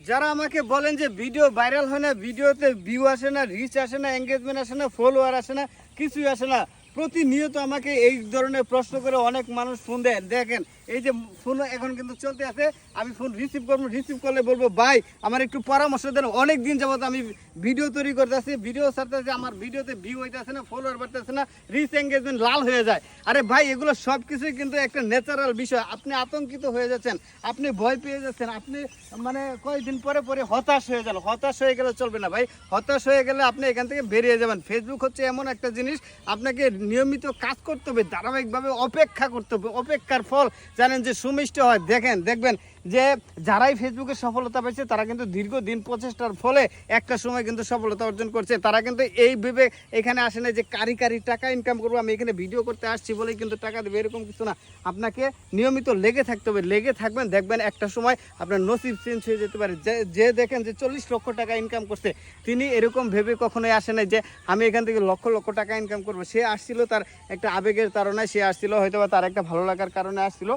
যারা আমাকে বলেন যে ভিডিও ভাইরাল হয় না, ভিডিওতে ভিউ আসে না, রিচ আসে না, এঙ্গেজমেন্ট আসে না, ফলোয়ার আসে না, কিছুই আসে না, প্রতিনিয়ত আমাকে এই ধরনের প্রশ্ন করে অনেক মানুষ ফোন দেয়। দেখেন এই যে ফোন এখন কিন্তু চলতে আছে, আমি ফোন রিসিভ করবো, রিসিভ করলে বলবো ভাই আমার একটু পরামর্শ দেন। অনেক দিন যাবত আমি ভিডিও তৈরি করতেছি, ভিডিও ছাড়তেছি, আমার ভিডিওতে ভিউ হইতেছে না, ফলোয়ার বাড়তেছে না, রিচ এঙ্গেজমেন্ট লাল হয়ে যায়। আরে ভাই এগুলো সব কিছুই কিন্তু একটা ন্যাচারাল বিষয়। আপনি আতঙ্কিত হয়ে যাচ্ছেন, আপনি ভয় পেয়ে যাচ্ছেন, আপনি মানে কয়েকদিন পরে পরে হতাশ হয়ে যান। হতাশ হয়ে গেলে চলবে না ভাই, হতাশ হয়ে গেলে আপনি এখান থেকে বেরিয়ে যাবেন। ফেসবুক হচ্ছে এমন একটা জিনিস, আপনাকে নিয়মিত কাজ করতে হবে, ধারাবাহিকভাবে অপেক্ষা করতে হবে। অপেক্ষার ফল জানেন যে সুমিষ্ট হয়। দেখবেন যে যারাই ফেসবুকে সফলতা পেয়েছে তারা কিন্তু দীর্ঘদিন প্রচেষ্টার ফলে একটা সময় কিন্তু সফলতা অর্জন করছে। তারা কিন্তু এই ভেবে এখানে আসে না যে কারি টাকা ইনকাম করবো, আমি এখানে ভিডিও করতে আসছি বলেই কিন্তু টাকা দেবে, এরকম কিছু না। আপনাকে নিয়মিত লেগে থাকতে হবে, লেগে থাকবেন, দেখবেন একটা সময় আপনার নসিব চেঞ্জ হয়ে যেতে পারে। যে দেখেন যে 40 লক্ষ টাকা ইনকাম করছে, তিনি এরকম ভেবে কখনোই আসে না যে আমি এখান থেকে লক্ষ লক্ষ টাকা ইনকাম করবো। সে আসছিল তার একটা আবেগের কারণে, সে আসছিল হয়তো বা তার একটা ভালো লাগার কারণে আসছিল,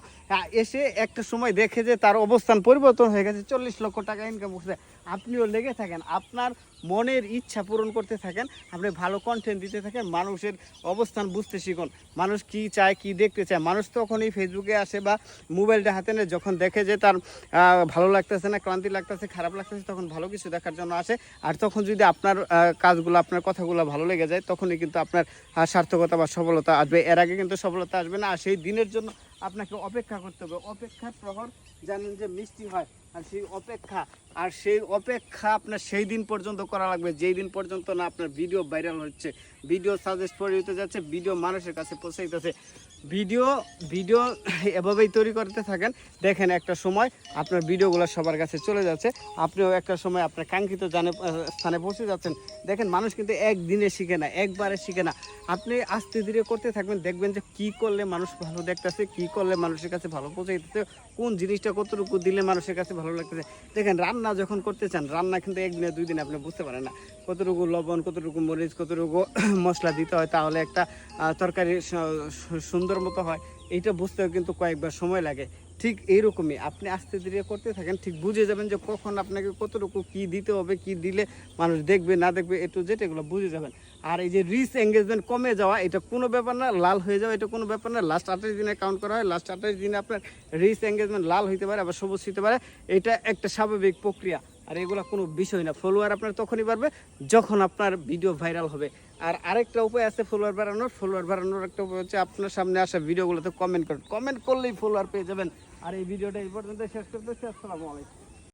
এসে একটা সময় দেখে যে তার অবস্থান পরিবর্তন হয়ে গেছে, 40 লক্ষ টাকা ইনকাম করছে। আপনিও লেগে থাকেন, আপনার মনের ইচ্ছা পূরণ করতে থাকেন, আপনি ভালো কন্টেন্ট দিতে থাকেন, মানুষের অবস্থান বুঝতে শিখুন, মানুষ কি চায়, কি দেখতে চায়। মানুষ তখনই ফেসবুকে আসে বা মোবাইলটা হাতে নেয় যখন দেখে যে তার ভালো লাগতেছে না, ক্লান্তি লাগতেছে, খারাপ লাগতেছে, তখন ভালো কিছু দেখার জন্য আসে। আর তখন যদি আপনার কাজগুলো, আপনার কথাগুলো ভালো লেগে যায়, তখনই কিন্তু আপনার সার্থকতা বা সফলতা আসবে। এর আগে কিন্তু সফলতা আসবে না। আর সেই দিনের জন্য আপনাকে অপেক্ষা করতে হবে। অপেক্ষার প্রহর জানেন যে মিষ্টি হয়। আর সেই অপেক্ষা আপনার সেই দিন পর্যন্ত করা লাগবে যেই দিন পর্যন্ত না আপনার ভিডিও ভাইরাল হচ্ছে, ভিডিও সাজেস্ট পরিচিত যাচ্ছে, ভিডিও মানুষের কাছে পৌঁছাইতেছে। ভিডিও এভাবেই তৈরি করতে থাকেন, দেখেন একটা সময় আপনার ভিডিওগুলো সবার কাছে চলে যাচ্ছে, আপনিও একটা সময় আপনার কাঙ্ক্ষিত স্থানে পৌঁছে যাচ্ছেন। দেখেন মানুষ কিন্তু একদিনে শিখে না, একবারে শিখে না। আপনি আস্তে ধীরে করতে থাকবেন, দেখবেন যে কি করলে মানুষ ভালো দেখতেছে, কি করলে মানুষের কাছে ভালো পৌঁছাইতেছে, কোন জিনিসটা কতটুকু দিলে মানুষের কাছে ভালো লাগতেছে। দেখেন রান্না যখন করতে চান, রান্না কিন্তু একদিনে 2 দিনে আপনি বুঝতে পারেন না কতটুকু লবণ, কতটুকু মরিচ, কতটুকু মশলা দিতে হয়, তাহলে একটা তরকারি সুন্দর মতো হয়। এইটা বুঝতেও কিন্তু কয়েকবার সময় লাগে। ঠিক এইরকমই আপনি আস্তে ধীরে করতে থাকেন, ঠিক বুঝে যাবেন যে কখন আপনাকে কতটুকু কি দিতে হবে, কি দিলে মানুষ দেখবে না দেখবে, একটু যেটা এগুলো বুঝে যাবেন। আর এই যে রিচ এঙ্গেজমেন্ট কমে যাওয়া, এটা কোনো ব্যাপার না, লাল হয়ে যাওয়া এটা কোনো ব্যাপার না। লাস্ট 28 দিনে কাউন্ট করা হয়, লাস্ট 28 দিনে আপনার রিচ এঙ্গেজমেন্ট লাল হইতে পারে, আবার সবুজ হতে পারে। এটা একটা স্বাভাবিক প্রক্রিয়া, আর এগুলো কোনো বিষয় না। ফলোয়ার আপনার তখনই বাড়বে যখন আপনার ভিডিও ভাইরাল হবে। আর আরেকটা উপায় আছে ফলোয়ার বাড়ানোর একটা উপায় হচ্ছে আপনার সামনে আসা ভিডিওগুলোতে কমেন্ট করলেই ফলোয়ার পেয়ে যাবেন। আর এই ভিডিওটা এই পর্যন্ত শেষ করতেছি। আসসালামু আলাইকুম।